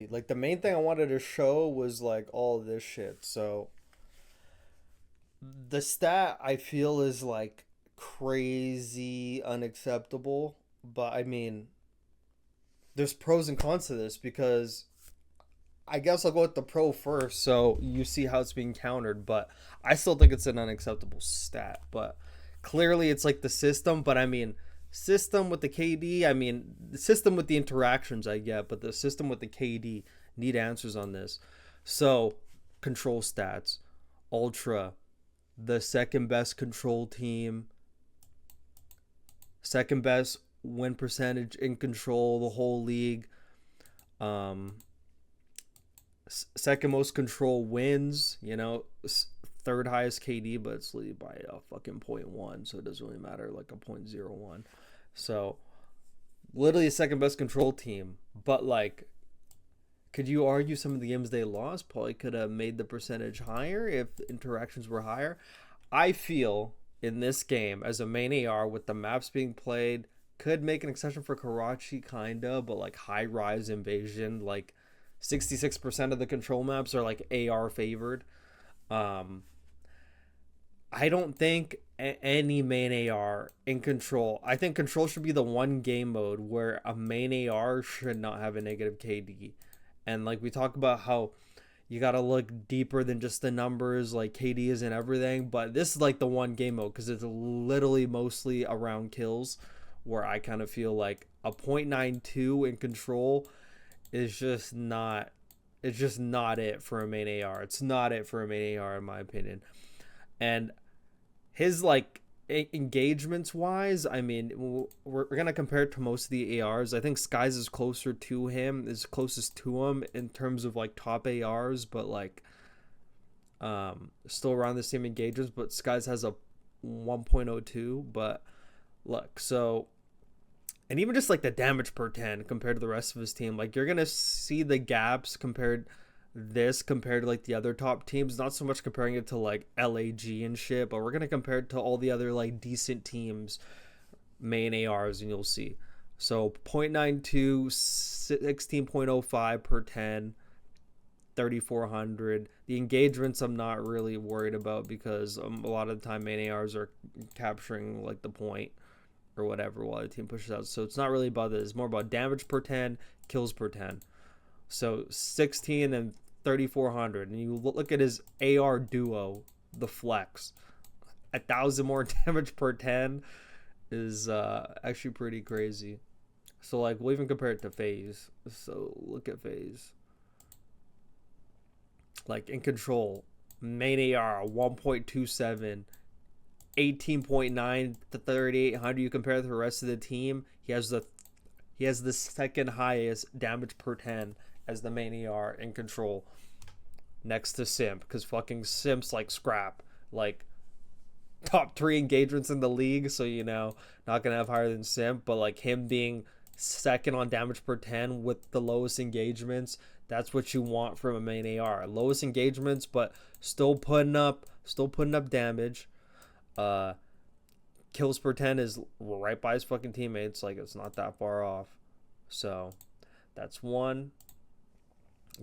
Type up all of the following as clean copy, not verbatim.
KD. Like the main thing I wanted to show was like all this shit. So the stat I feel is like crazy unacceptable, but I mean, there's pros and cons to this because I guess I'll go with the pro first so you see how it's being countered, but I still think it's an unacceptable stat, but clearly it's like the system, but I mean, system with the KD, I mean, the system with the interactions I get, but the system with the KD need answers on this. So, control stats, ultra, the second best control team, second best win percentage in control the whole league. Um, Second most control wins. Third highest KD, but it's lead by a fucking point one, so it doesn't really matter, like a point zero 0.01. So literally a second best control team, but like, could you argue some of the games they lost probably could have made the percentage higher if interactions were higher? I feel in this game as a main AR with the maps being played, could make an exception for Karachi, kinda, but like high rise invasion, like 66% of the control maps are like AR favored. Um, I don't think any main AR in control. I think control should be the one game mode where a main AR should not have a negative KD. And like we talk about how you got to look deeper than just the numbers, like KD isn't everything, but this is like the one game mode because it's literally mostly around kills where I kind of feel like a 0.92 in control is just not it's just not it for a main AR. It's not it for a main AR in my opinion. And his like engagements wise, I mean, we're gonna compare it to most of the ARs. I think Skies is closer to him, is closest to him in terms of like top ARs, but like still around the same engagements. But Skies has a 1.02. But look, so and even just like the damage per 10 compared to the rest of his team, like you're gonna see the gaps compared to like the other top teams, not so much comparing it to like lag and shit, but we're gonna compare it to all the other like decent teams main ARs, and you'll see. So 0.92, 16.05 per 10, 3400. The engagements I'm not really worried about because a lot of the time main ARs are capturing like the point or whatever while the team pushes out. So it's not really about this. It's more about damage per 10, kills per 10. So 16 and 3400. And you look at his AR duo, the Flex. 1,000 more damage per 10 is actually pretty crazy. So like we'll even compare it to Phase. So look at Phase. Like in control, main AR 1.27, 18.9 to 3800. You compare it to the rest of the team, he has the second highest damage per 10 as the main AR in control, next to Simp, because fucking Simp's like scrap, like top three engagements in the league, so not gonna have higher than Simp, but like him being second on damage per 10 with the lowest engagements, that's what you want from a main AR. Lowest engagements, but still putting up damage. Uh, Kills per 10 is right by his fucking teammates. Like, it's not that far off. So, that's one.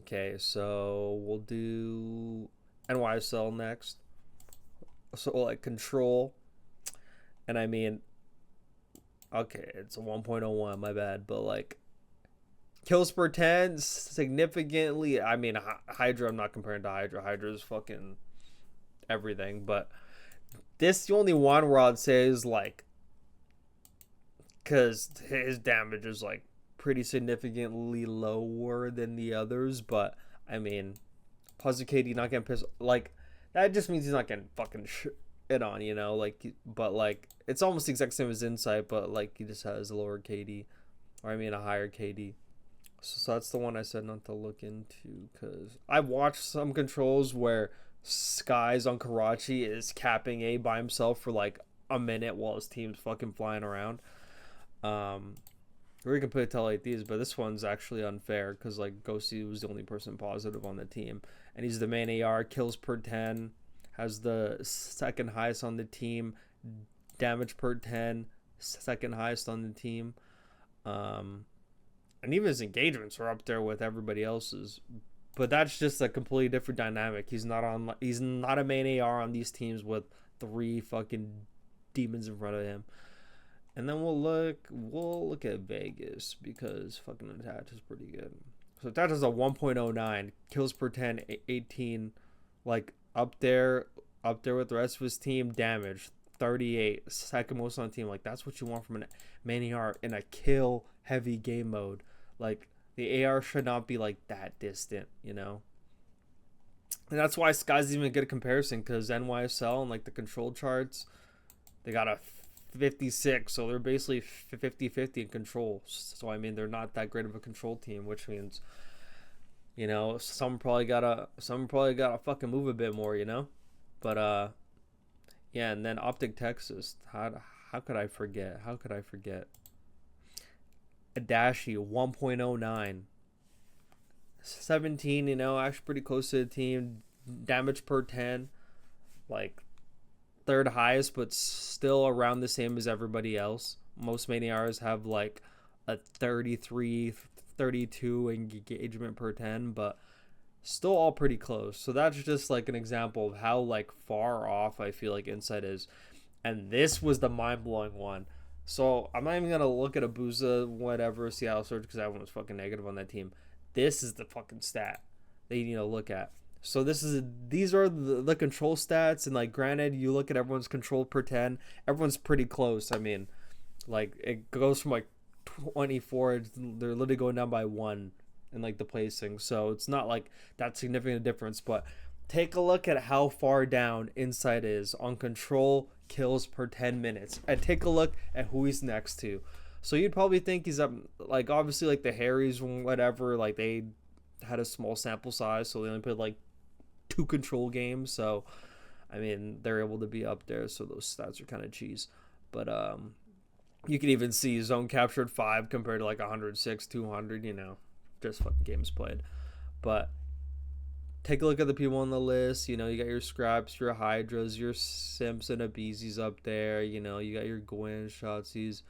Okay, so we'll do NYSL next. So, like, control. And I mean, okay, it's a 1.01, my bad. But, like, kills per 10, significantly. I mean, Hydra, I'm not comparing to Hydra. Hydra is fucking everything. But this the only one where I'd say is like, because his damage is like pretty significantly lower than the others. But I mean, Puzzle KD not getting pissed, like that just means he's not getting fucking shit on, like, but like it's almost the exact same as Insight, but like he just has a lower KD, or I mean a higher KD. So that's the one I said not to look into because I've watched some controls where Skies on Karachi is capping A by himself for like a minute while his team's fucking flying around. Um, we can put it to like these, but this one's actually unfair because like Ghosty was the only person positive on the team, and he's the main AR. Kills per 10, has the second highest on the team. Damage per 10, second highest on the team. Um, and even his engagements are up there with everybody else's. But that's just a completely different dynamic. He's not on. He's not a main AR on these teams with three fucking demons in front of him. And then we'll look at Vegas because fucking Attach is pretty good. So Attach is a 1.09 kills per 10, 18, like up there with the rest of his team. Damage 38, second most on the team. Like that's what you want from an main AR in a kill heavy game mode. Like the AR should not be like that distant, you know. And that's why Sky's even a good comparison because NYSL and like the control charts, they got a 56, so they're basically 50-50 in control. So I mean they're not that great of a control team, which means, you know, some probably gotta fucking move a bit more, you know. But yeah, and then Optic Texas, how could I forget? Adachi 1.09, 17, you know, actually pretty close to the team. Damage per 10, like third highest, but still around the same as everybody else. Most main ARs have like a 33, 32 engagement per 10, but still all pretty close. So that's just like an example of how like far off I feel like Insight is. And this was the mind-blowing one. So I'm not even gonna look at Abusa, whatever, Seattle Surge, because everyone was fucking negative on that team. This is the fucking stat that you need to look at. So these are the control stats, and like granted, you look at everyone's control per 10, everyone's pretty close. I mean, like it goes from like 24, they're literally going down by 1 in like the placing. So it's not like that significant difference, but take a look at how far down Insight is on control kills per 10 minutes, and take a look at who he's next to. So you'd probably think he's up, like obviously like the Harrys, whatever, like they had a small sample size, so they only played like 2 control games. So I mean they're able to be up there, so those stats are kind of cheese. But you can even see zone captured 5 compared to like 106, 200, you know, just fucking games played. But take a look at the people on the list. You know, you got your Scraps, your Hydras, your Simpson, Abeezy's up there. You know, you got your Gwen, Shotzi's.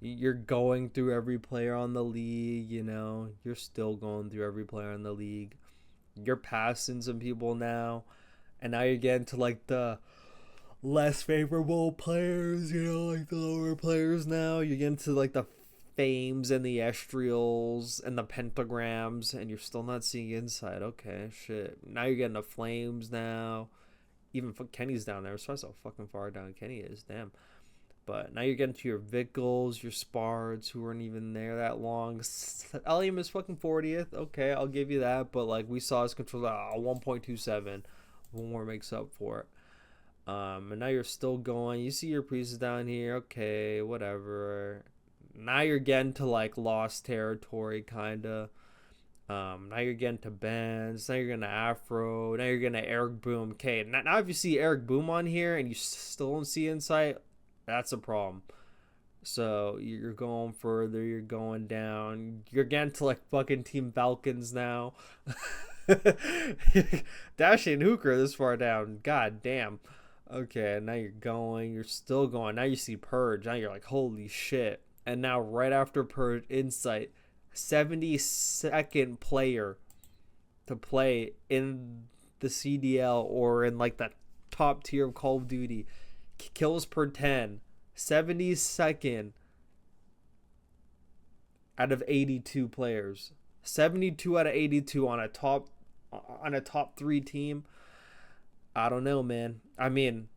You're going through every player on the league. You know, you're still going through every player in the league. You're passing some people now. And now you're getting to like the less favorable players, you know, like the lower players now. You're getting to like the Fames and the Estrials and the Pentagrams, and you're still not seeing Insight. Okay, shit. Now you're getting the Flames now. Even Kenny's down there. So that's how fucking far down Kenny is. Damn. But now you're getting to your Vickles, your Spards, who weren't even there that long. Eliam is fucking 40th. Okay, I'll give you that. But like we saw his control 1.27. One more makes up for it. And now you're still going. You see your priests down here. Okay, whatever. Now you're getting to like lost territory, kinda. Now you're getting to Benz. Now you're getting to Afro. Now you're getting to Eric Boom. Okay, now if you see Eric Boom on here and you still don't see Insight, that's a problem. So you're going further. You're going down. You're getting to like fucking Team Falcons now. Dashi and Hooker this far down. God damn. Okay, now you're going. You're still going. Now you see Purge. Now you're like, holy shit. And now right after Purge, Insight, 72nd player to play in the CDL or in like the top tier of Call of Duty. Kills per 10. 72nd out of 82 players. 72 out of 82 on a top 3 team. I don't know, man. I mean,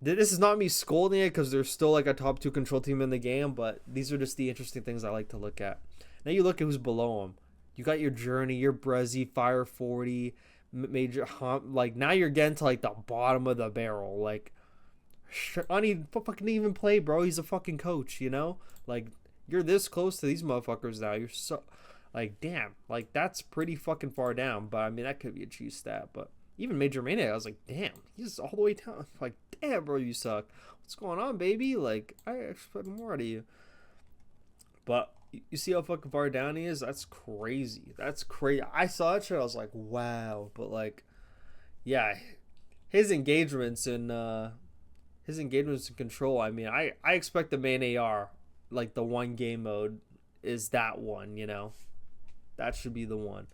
this is not me scolding it because there's still like a top 2 control team in the game, but these are just the interesting things I like to look at. Now you look at who's below them. You got your Journey, your Brezzy, Fire 40, Major Hump. Like now you're getting to like the bottom of the barrel. Like, I need fucking even play, bro. He's a fucking coach, you know? Like, you're this close to these motherfuckers now. You're so, like, damn. Like, that's pretty fucking far down. But I mean, that could be a cheese stat. But even Major Maniac, I was like, damn, he's all the way down. Like, damn, bro, you suck. What's going on, baby? Like, I expect more out of you. But you see how fucking far down he is? That's crazy. That's crazy. I saw that shit. I was like, wow. But like, yeah, his engagements in control. I mean, I expect the main AR, like the one game mode, is that one, you know? That should be the one.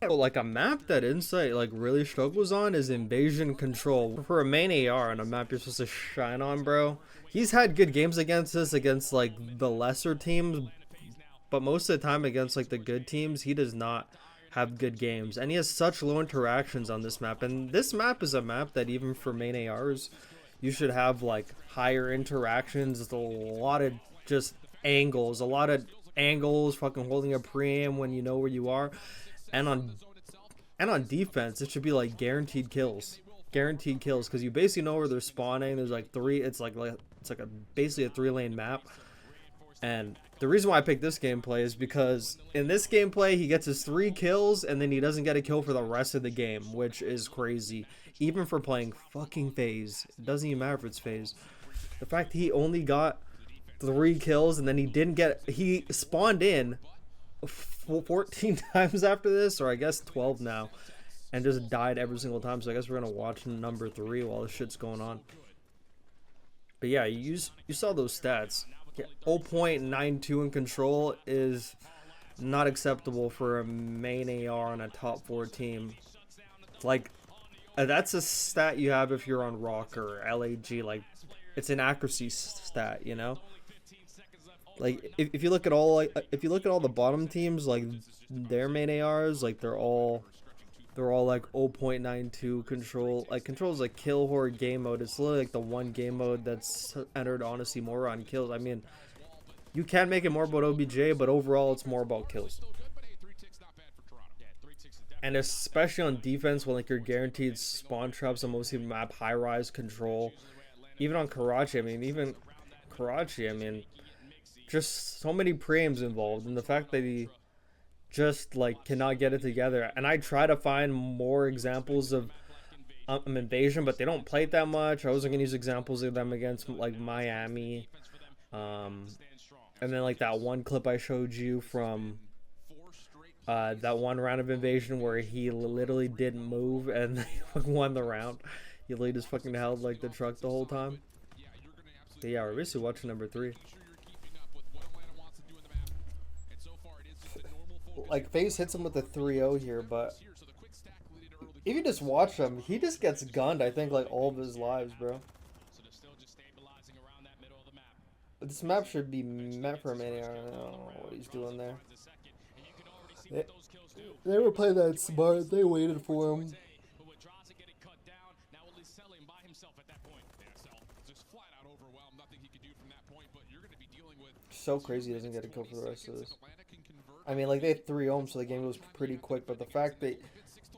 Like a map that Insight like really struggles on is Invasion Control. For a main AR on a map you're supposed to shine on, bro. He's had good games against this, against like the lesser teams, but most of the time against like the good teams, he does not have good games. And he has such low interactions on this map. And this map is a map that even for main ARs, you should have like higher interactions, a lot of just angles, fucking holding a pre-aim when you know where you are. And on defense, it should be like guaranteed kills, because you basically know where they're spawning. There's like three. It's like basically a 3-lane map. And the reason why I picked this gameplay is because in this gameplay he gets his 3 kills and then he doesn't get a kill for the rest of the game, which is crazy. Even for playing fucking FaZe, it doesn't even matter if it's FaZe. The fact he only got 3 kills and then he spawned in 14 times after this, or I guess 12 now, and just died every single time. So I guess we're gonna watch number 3 while this shit's going on. But yeah, you saw those stats. Yeah, 0.92 in control is not acceptable for a main AR on a top 4 team. Like, that's a stat you have if you're on Rock or LAG. Like, it's an accuracy stat, you know. Like if you look at all the bottom teams, like their main ARs, like they're all like 0.92 control. Like control's like kill horde game mode. It's literally like the one game mode that's entered honestly more on kills. I mean, you can make it more about OBJ, but overall it's more about kills. And especially on defense, when like you're guaranteed spawn traps on mostly map high rise control. Even on Karachi, I mean, just so many pre-aims involved, and the fact that he just like cannot get it together. And I try to find more examples of Invasion, but they don't play it that much. I wasn't gonna use examples of them against like Miami, and then like that one clip I showed you from that one round of Invasion where he literally didn't move and they won the round. He literally just fucking held like the truck the whole time. But yeah, we're basically watching number 3. Like FaZe hits him with a 3-0 here, but if you just watch him, he just gets gunned, I think, like all of his lives, bro. But this map should be meant for a main AR. I don't know what he's doing there. They were playing that smart. They waited for him. So crazy he doesn't get a kill for the rest of this. I mean, like, they had 3 ohms, so the game goes pretty quick, but the fact that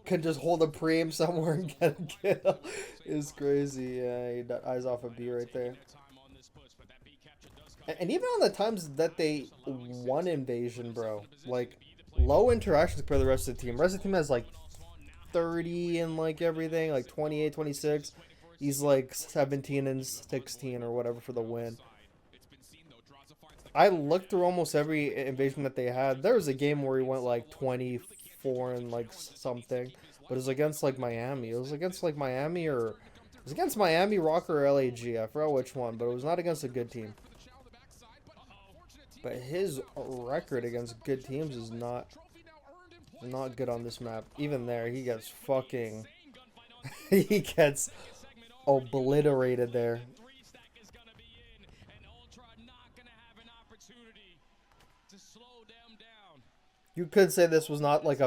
can just hold a pre-aim somewhere and get a kill is crazy. Yeah, he eyes off a B right there. And even on the times that they won Invasion, bro, like, low interactions for the rest of the team. The rest of the team has, like, 30 and, like, everything, like, 28, 26. He's, like, 17 and 16 or whatever for the win. I looked through almost every Invasion that they had. There was a game where he went like 24 and like something, but it was against like Miami. It was against like Miami or it was against Miami, Rocker, or LAG. I forgot which one, but it was not against a good team. But his record against good teams is not good on this map. Even there, he gets fucking he gets obliterated there. You could say this was not like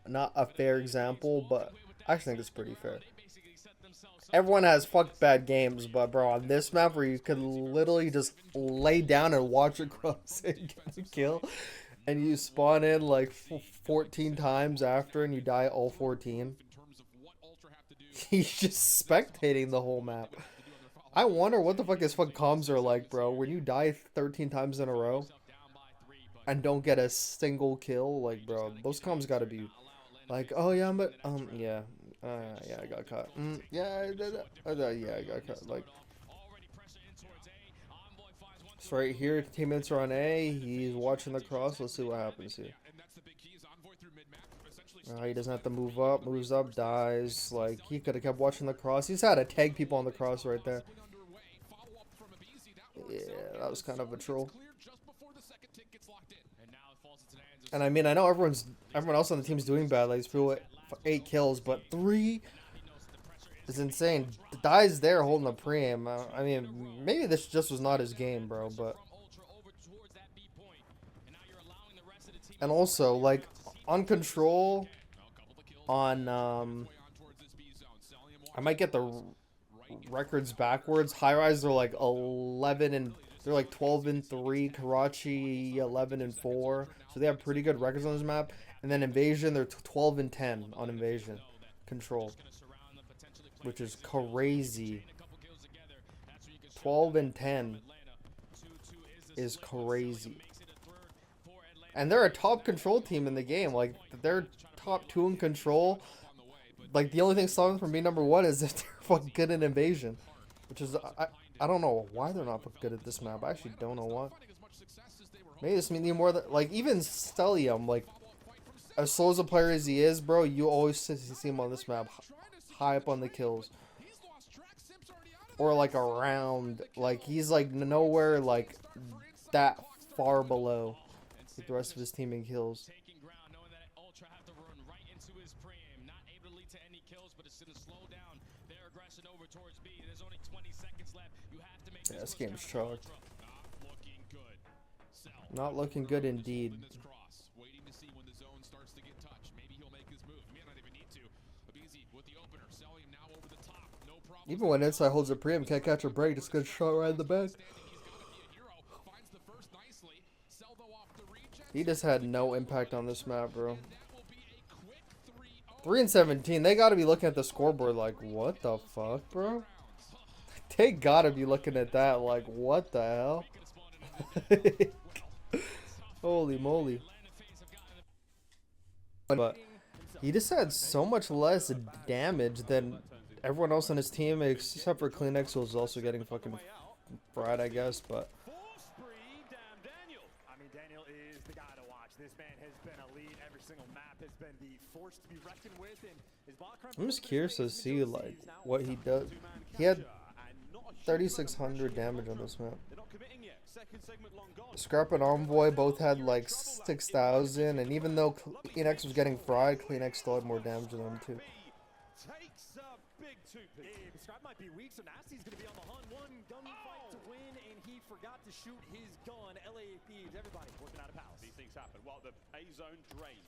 not a fair example, but I actually think it's pretty fair. Everyone has fucked bad games, but bro, on this map where you could literally just lay down and watch it cross and get a kill, and you spawn in like 14 times after and you die all 14. He's just spectating the whole map. I wonder what the fuck his comms are like, bro. When you die 13 times in a row and don't get a single kill, like, bro, those comms gotta be like, oh yeah, but yeah, yeah, I got caught. Yeah, I got caught. Like, so right here, teammates are on A. He's watching the cross. Let's see what happens here. He doesn't have to move up. Moves up, dies. Like, he could have kept watching the cross. He's had to tag people on the cross right there. Yeah, that was kind of a troll. And I mean, I know everyone else on the team's doing bad. Like, these people with 8 kills, but 3 is insane. The guy's there holding a preem. I mean, maybe this just was not his game, bro. But and also like on control, on I might get the records backwards. High rise are like 11 and they're like 12-3. Karachi 11-4. So they have pretty good records on this map. And then invasion, they're 12-10 on invasion control, which is crazy. 12-10 is crazy. And they're a top control team in the game. Like, they're top 2 in control. Like, the only thing stopping them from being number 1 is if they're fucking good in invasion. Which is, I don't know why they're not good at this map. I actually don't know why. Maybe this means more that, like, even Stellium, like, as slow as a player as he is, bro, you always see him on this map high up on the kills. Or, like, around, like, he's, like, nowhere, like, that far below like the rest of his team in kills. Yeah, this game's chalked. Not looking good indeed. Even when Inside holds a preem, can't catch a break, just good shot right in the back. He just had no impact on this map, bro. 3-17. They gotta be looking at the scoreboard like, what the fuck, bro? They gotta be looking at that like, what the hell? Holy moly. But he just had so much less damage than everyone else on his team, except for Kleenex, who was also getting fucking fried, I guess, but... I'm just curious to see like what he does. He had 3,600 damage on this map. Scrap and Envoy both had like 6,000, and even though Kleenex was getting fried, Kleenex still had more damage than him too. Scrap might be weak, so Nasty's gonna be on the hunt. One gunfight to win, and he forgot to shoot his gun. LA Thieves, everybody working out of house. These things happen while the A zone drained.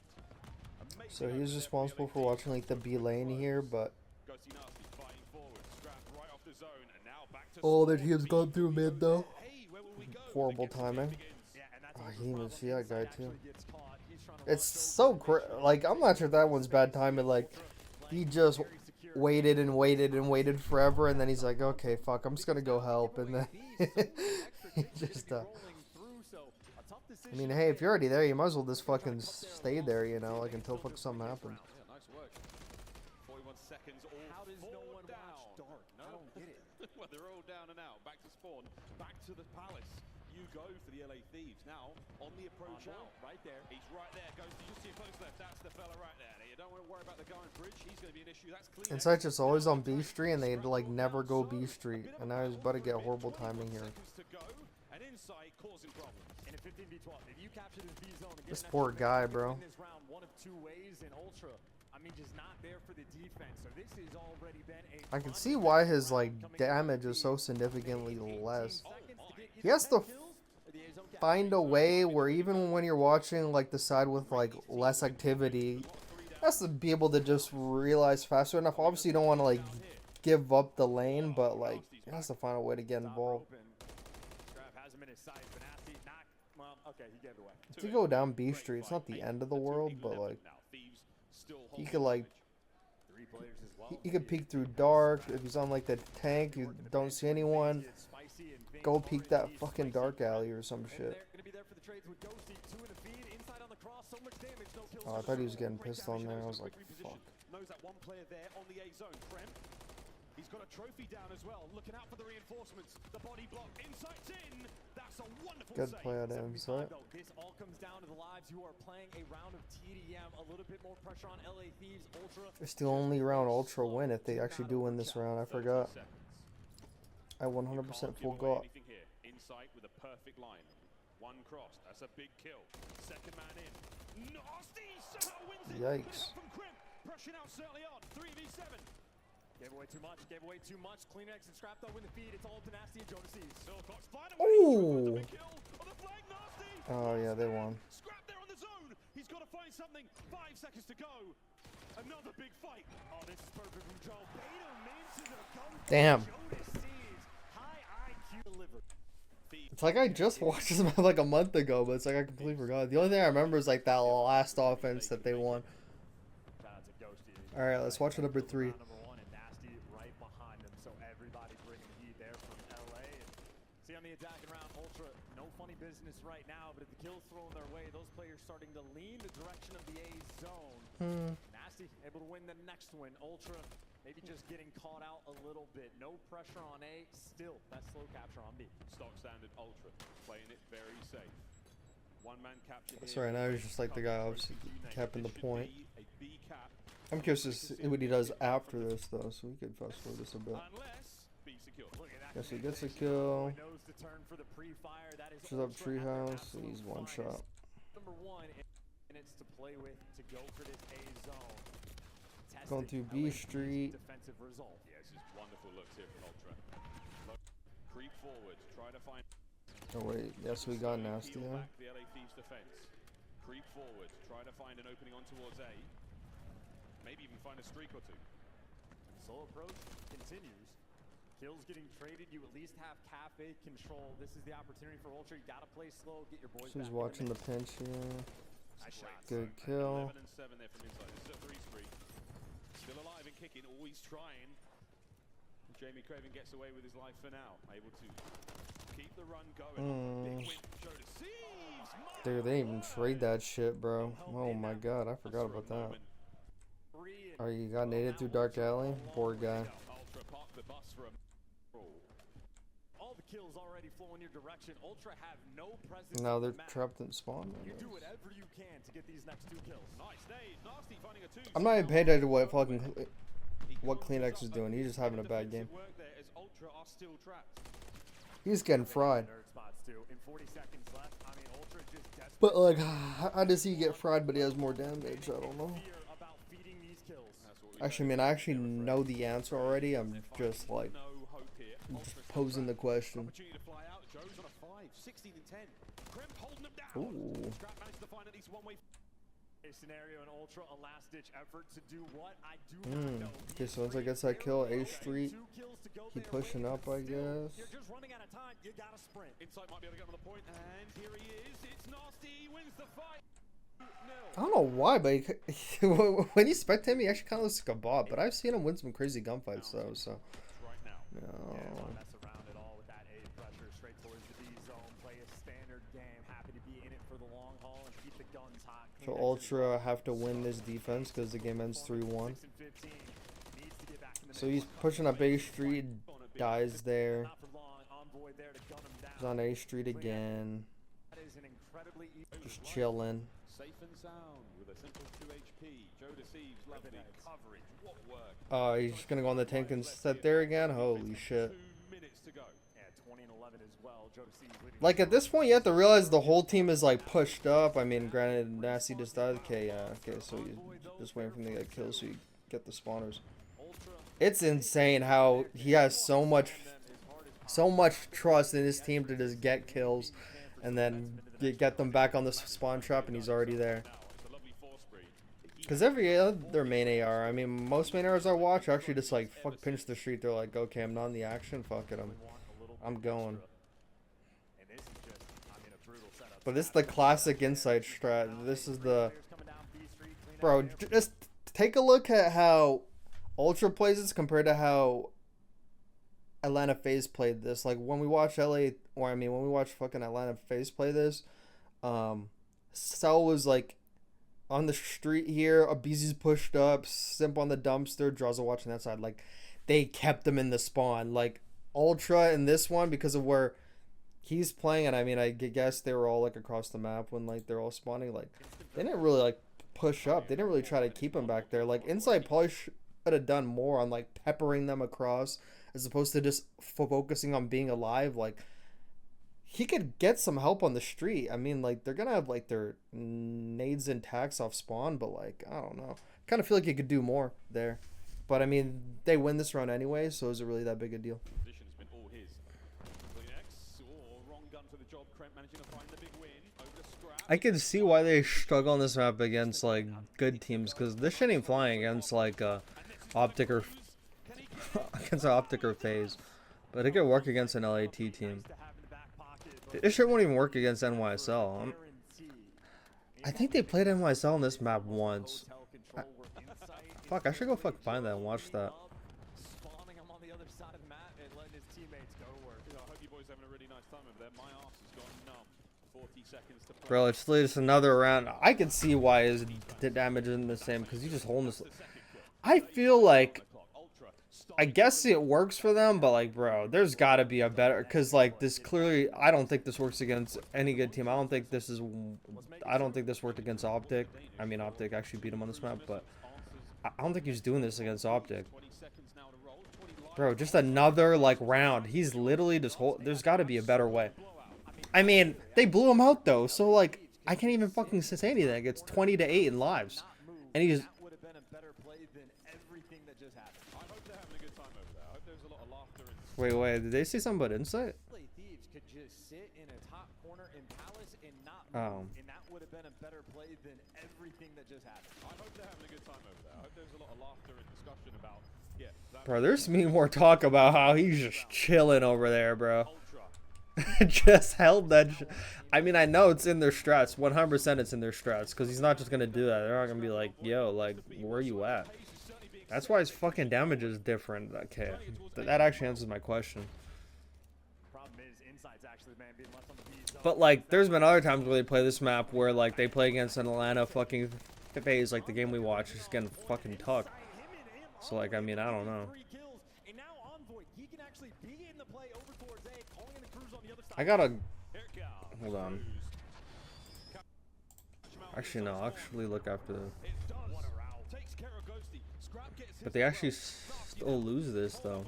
So he's responsible for watching like the B lane here, but oh, their team's gone through mid though. Horrible timing. Oh, he didn't even see that guy too. It's so like I'm not sure if that one's bad timing. Like he just waited and waited and waited forever, and then he's like, okay, fuck, I'm just gonna go help, and then he just I mean, hey, if you're already there, you might as well just fucking stay there, you know, like until fuck something happens. How does no one watch Dark? I don't get it. Well, they're all down and out. Back to spawn. Back to the palace. You go for the LA Thieves. Now, on the approach out. Right there. He's right there. Goes to just your close left. That's the fella right there. You don't want to worry about the guy on bridge. He's going to be an issue. That's clean. Insight's just always on B Street, and they like never go B Street. And now he's about to get horrible timing here. This poor guy, bro. I can see why his like damage is so significantly less. He has to find a way where even when you're watching like the side with like less activity, he has to be able to just realize faster enough. Obviously, you don't want to like give up the lane, but like he has to find a way to get involved. If you go down B Street, it's not the end of the world, but like he could like he could peek through dark. If he's on like the tank, you don't see anyone. Go peek that fucking dark alley or some shit. Oh, I thought he was getting pissed on there. I was like, fuck. He's got a trophy down as well. Looking out for the reinforcements. The body block. Insight's in. That's a wonderful good play out of Insight. This all comes down to the lives. You are playing a round of TDM. A little bit more pressure on LA Thieves. Ultra. It's the only round Ultra win if they actually do win this round. I forgot. I 100% full got. Insight with a perfect line. One cross. That's a big kill. Second man in. Nasty. Somehow wins it. Yikes. From Crimp. Pressing out certainly on. 3v7. Gave away too much. Gave away too much. Kleenex and Scrap though win the feed. It's all up to Nasty and Jodeci. Silcox find a Ooh. way. Kill on the flag. Nasty. Oh yeah, they won. Scrap there on the zone. He's got to find something. 5 seconds to go. Another big fight. Oh, this is perfect from Joe. Borito misses a gun. Damn. Jodeci's high IQ delivered. It's like I just watched this map like a month ago, but it's like I completely forgot. The only thing I remember is like that last offense that they won. All right, let's watch number 3. Number 1 and Nasty right behind them. So everybody bringing heat there from LA. See on the attacking round, Ultra no funny business right now, but if the kill's thrown their way, those players starting to lean the direction of the A zone. Nasty able to win the next win. Ultra maybe just getting caught out a little bit. No pressure on A. Still that slow capture on B. Stock standard Ultra playing it very safe. One man capture. So right now he's just like the guy obviously capping the point. A B cap. I'm curious to see what he does after this though, so we could fast forward this a bit. Unless B secure. Guess he gets a kill. Knows to turn for the pre-fire. That is Pushes up Ultra at their treehouse. absolute He's one finest. shot. Number 1 minutes to play with to go for this A zone. Going through B Street. Defensive result. Yeah, this is wonderful looks here from Ultra. Creep forward, try to find. Oh wait, yes, we got Nasty Peel there. back the LA Thieves defense. Creep forward, try to find an opening on towards A. Maybe even find a streak or two. Slow approach continues. Kills getting traded. You at least have cafe control. This is the opportunity for Ultra. You gotta play slow. Get your boys. So he's back in watching the mix. pinch here. Nice shot. Good kill. 11 and 7 there from inside. This is a 3 streak. Still alive and kicking. Always trying. Jamie Craven gets away with his life for now. Able to keep the run going. Big win. Joe deceives. Dude, they didn't even trade that shit, bro. Oh my god, I forgot about that. Oh, you got naded through Dark Alley? Poor guy. Ultra park the bus for a All the kills already flowing your direction. Ultra have no presence. Now on the they're map. trapped in spawn. I You do guess. whatever you can to get these next 2 kills. nice nade. Nasty finding a 2. I'm not even paying attention to what Kleenex is doing. He's just having a bad game. Work there as Ultra are still trapped. He's getting fried. Nerd spots too. In 40 seconds left. I mean, Ultra just desperate. But like, how does he get fried but he has more damage? I don't know. Fear about feeding these kills. Actually, I mean, I actually know the answer already. I'm just like, No hope here. just posing the question. Opportunity to fly out. Joe's on a 5, 16 and 10. Crimp holding him down. Ooh. Scrap managed to find at least one way. A scenario in Ultra, a last-ditch effort to do what? I do not know. Okay, so once I get that kill, A Street, 2 kills to go keep their pushing way, up, but I still, guess. You're just running out of time. You gotta sprint. Insight might be able to get on the point, and here he is. It's Nasty. He wins the fight. I don't know why, but when you spectate him, he actually kind of looks like a bot. But I've seen him win some crazy gunfights though, so. Right now. Yeah, No. don't mess around at all with that A pressure. Straight towards the B zone. Play a standard game. Happy to be in it for the long haul and keep the guns hot. So Kleenex is Ultra have to win this defense because the game ends 3-1. 6 and 15. Needs to get back in the So mix. he's pushing up A Street, dies there. Not for long. Envoy there to gun him down. He's on A Street again, That is an incredibly easy just chilling. Safe and sound with a simple 2 HP. Joe deceives. Lovely coverage. What work. Oh, he's just gonna go on the tank and set there again. Holy shit! 2 minutes to go. Yeah, 20 and 11 as well. Jodeci's leading. Like at this point, you have to realize the whole team is like pushed up. I mean, granted, Nasty just died. Okay, yeah, okay, so you just waiting for him to get killed so you get the spawners. Ultra It's insane how he has so much trust in his team to just get kills and then get them back on the spawn trap, and he's already there. now. It's a lovely 4-spree. Because every other main AR, I mean, most main ARs I watch are actually just like fuck pinch the street. They're like, okay, I'm not in the action. Fuck it, I'm going. And this is just, I mean, a brutal setup. But this is the classic insight strat. This is the Players coming down B Street, clean bro. out there. Just take a look at how Ultra plays this compared to how Atlanta FaZe played this. Like when we watch LA, or I mean when we watch fucking Atlanta FaZe play this, Cell was like on the street here, Abizi's pushed up, Simp on the dumpster, Draws are watching that side. Like they kept him in the spawn. Like Ultra in this one, because of where he's playing, and I mean I guess they were all like across the map when like they're all spawning. Like they didn't really like push up. They didn't really try to keep him back there. Like Inside probably should have done more on like peppering them across, as opposed to just focusing on being alive. Like he could get some help on the street. I mean, like, they're gonna have like their nades and tacks off spawn, but like, I don't know. Kind of feel like he could do more there. But I mean, they win this round anyway, so is it really that big a deal? Position's been all his. Kleenex, wrong gun for the job. Kremp managing to find the big win. Over to Scrap. I can see why they struggle on this map against like good teams, because this shit ain't flying against like Optic or against an Optic or FaZe, but it could work against an LAT team. This shit won't even work against NYSL. I think they played NYSL on this map once. Fuck, I should go fuck find that and watch that. Spawning him on the other side of the map and letting his teammates go to work. I hope you boys having a really nice time over there. My arse has gone numb. 40 seconds to play. Bro, it's just another round. I can see why his damage isn't the same, because he's just holding this. I feel like, I guess it works for them, but like, bro, there's got to be a better, because like this clearly, I don't think this works against any good team. I don't think this worked against Optic. I mean, Optic actually beat him on this map, but I don't think he's doing this against Optic. Bro, just another like round. He's literally just there's got to be a better way. I mean, they blew him out though, so like I can't even fucking say anything. It's 20-8 in lives, and he just. Would have been a better play than everything that just happened. I hope they're having a good time over there. I hope there's a lot of laughter and Wait, did they say something about insight? Thieves could just sit in a top corner in Palace and not Oh. move, and that would have been a better play than everything that just happened. I hope they're having a good time over there. I hope there's a lot of laughter and discussion about, yeah, that Bro, there's me more talk about how he's just chilling over there, bro. ultra. Just held that. I mean, I know it's in their strats. 100% it's in their strats, because he's not just gonna do that. They're not gonna be like, yo, like, where you at? That's why his fucking damage is different. Okay, that actually answers my question. Problem is, Insight's actually the man being left on the beat. But like, there's been other times where they play this map where like they play against an Atlanta fucking FaZe, like the game we watched, just getting fucking tucked. So like, I mean, I don't know. And now Envoy, he can actually begin the play over towards A, calling in the crews on the other side. I gotta Here it comes. hold on. Actually, no. I'll actually look after. It does. What a route. Takes care of Ghosty. Scrap gets But they actually still lose this though.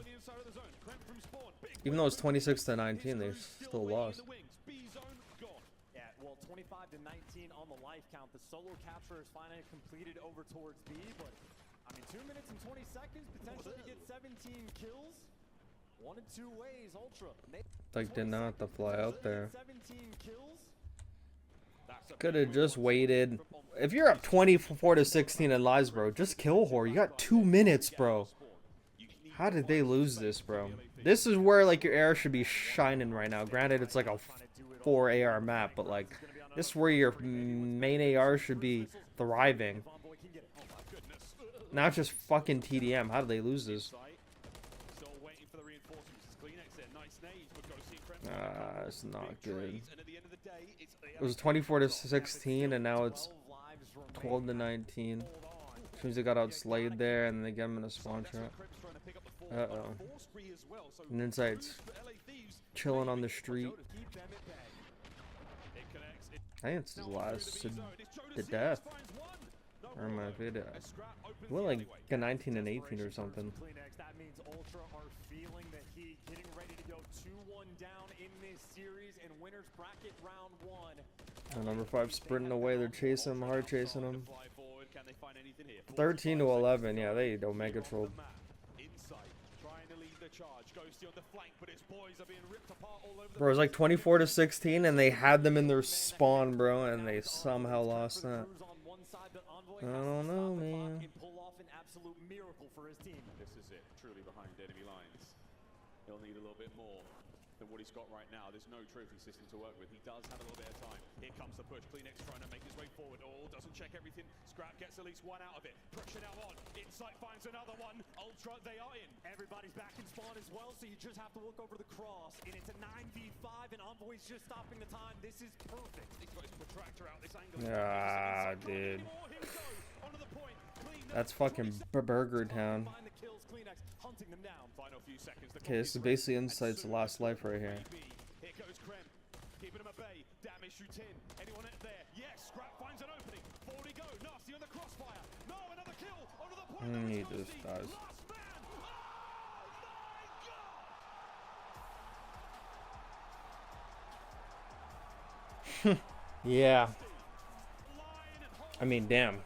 Even though it's 26-19, they still lost. Yeah, well, 25-19 on the life count. The solo capture is finally completed over towards B, but I mean, 2 minutes and 20 seconds, potentially to get 17 kills. One in two ways, Ultra. Like, did not have to fly out there. 17 kills. Could have just waited. If you're up 24-16 in lives, bro, just kill Whore. You got 2 minutes, bro. How did they lose this, bro? This is where like your AR should be shining right now. Granted, it's like a 4 AR map, but like this is where your main AR should be thriving. Not just fucking TDM. How did they lose this? It's not good. It was 24-16, and now it's 12-19. Which means they got outslayed there, and then they get him in a spawn trap. Uh-oh. And Insight's chilling on the street. I think it's his last to death. Or my video. It went like a 19 and 18 or something. That means Ultra are feeling the heat, getting ready to go 2-1 down in this series and winners bracket round 1. And number 5 sprinting away. They're chasing him, hard chasing him. 13-11. Yeah, they Omega trolled. Bro, it was like 24-16, and they had them in their spawn, bro, and they somehow lost that. I don't know, man. This is it, truly behind enemy lines. He'll need a little bit more than what he's got right now. There's no trophy system to work with. He does have a little bit of time. Here comes the push. Kleenex trying to make his way forward. Oh, doesn't check everything. Scrap gets at least one out of it. Pressure now on. Insight finds another one. Ultra, they are in. Everybody's back in spawn as well, so you just have to look over the cross. And it's a 9v5, and Envoy's just stopping the time. This is perfect. He's got his protractor out this angle. Ah, dude. That's fucking Burger Town. Okay, this is basically Insight's last life right here. Here goes Krem, keeping him at bay. Damage shoots in. Anyone out there? Yes, Scrap finds an opening. Forward he go. Nasty on the crossfire. No, another kill. Onto the point. He just dies. Last man. Oh my God! Yeah. I mean, damn.